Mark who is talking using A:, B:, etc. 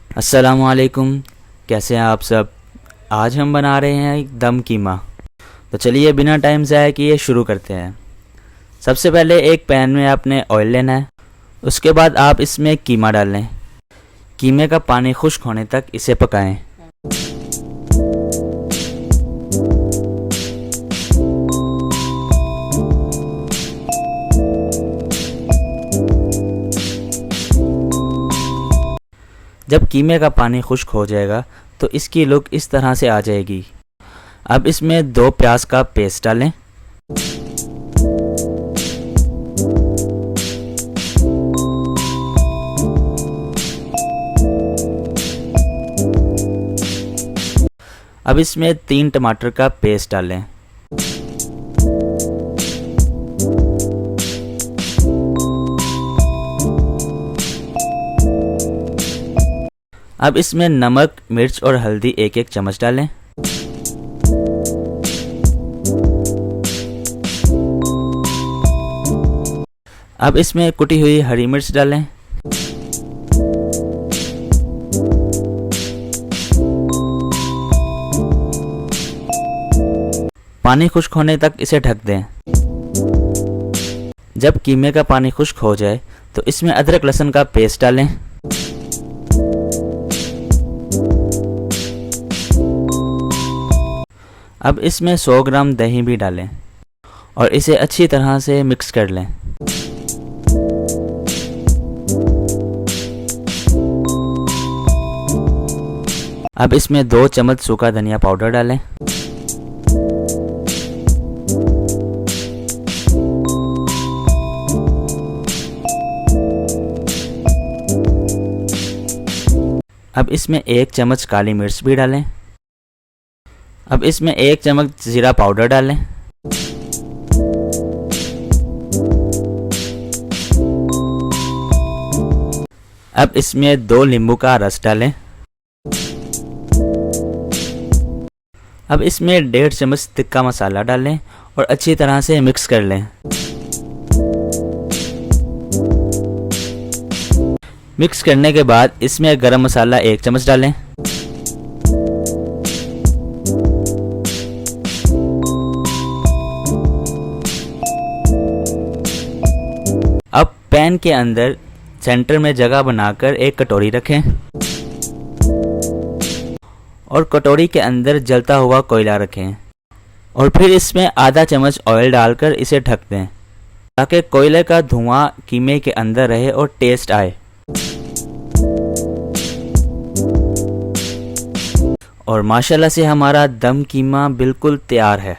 A: अस्सलामुअलैकुम। कैसे हैं आप सब। आज हम बना रहे हैं एक दम कीमा। तो चलिए बिना टाइम ज़ाया किए शुरू करते हैं। सबसे पहले एक पैन में आपने ऑयल लेना है। उसके बाद आप इसमें कीमा डाल लें। कीमे का पानी खुश्क होने तक इसे पकाएं। जब कीमे का पानी खुश्क हो जाएगा तो इसकी लुक इस तरह से आ जाएगी। अब इसमें 2 प्याज का पेस्ट डालें। अब इसमें 3 टमाटर का पेस्ट डालें। अब इसमें नमक, मिर्च और हल्दी 1-1 चम्मच डालें। अब इसमें कुटी हुई हरी मिर्च डालें। पानी खुश्क होने तक इसे ढक दें। जब कीमे का पानी खुश्क हो जाए तो इसमें अदरक लहसुन का पेस्ट डालें। अब इसमें 100 ग्राम दही भी डालें और इसे अच्छी तरह से मिक्स कर लें। अब इसमें 2 चम्मच सूखा धनिया पाउडर डालें। अब इसमें 1 चम्मच काली मिर्च भी डालें। अब इसमें 1 चम्मच जीरा पाउडर डालें। अब इसमें 2 नींबू का रस डालें। अब इसमें 1.5 चम्मच तिक्का मसाला डालें और अच्छी तरह से मिक्स कर लें। मिक्स करने के बाद इसमें गरम मसाला 1 चम्मच डालें। अब पैन के अंदर सेंटर में जगह बनाकर एक कटोरी रखें और कटोरी के अंदर जलता हुआ कोयला रखें और फिर इसमें आधा चम्मच ऑयल डालकर इसे ढक दें ताकि कोयले का धुआं कीमे के अंदर रहे और टेस्ट आए। और माशाल्लाह से हमारा दम कीमा बिल्कुल तैयार है।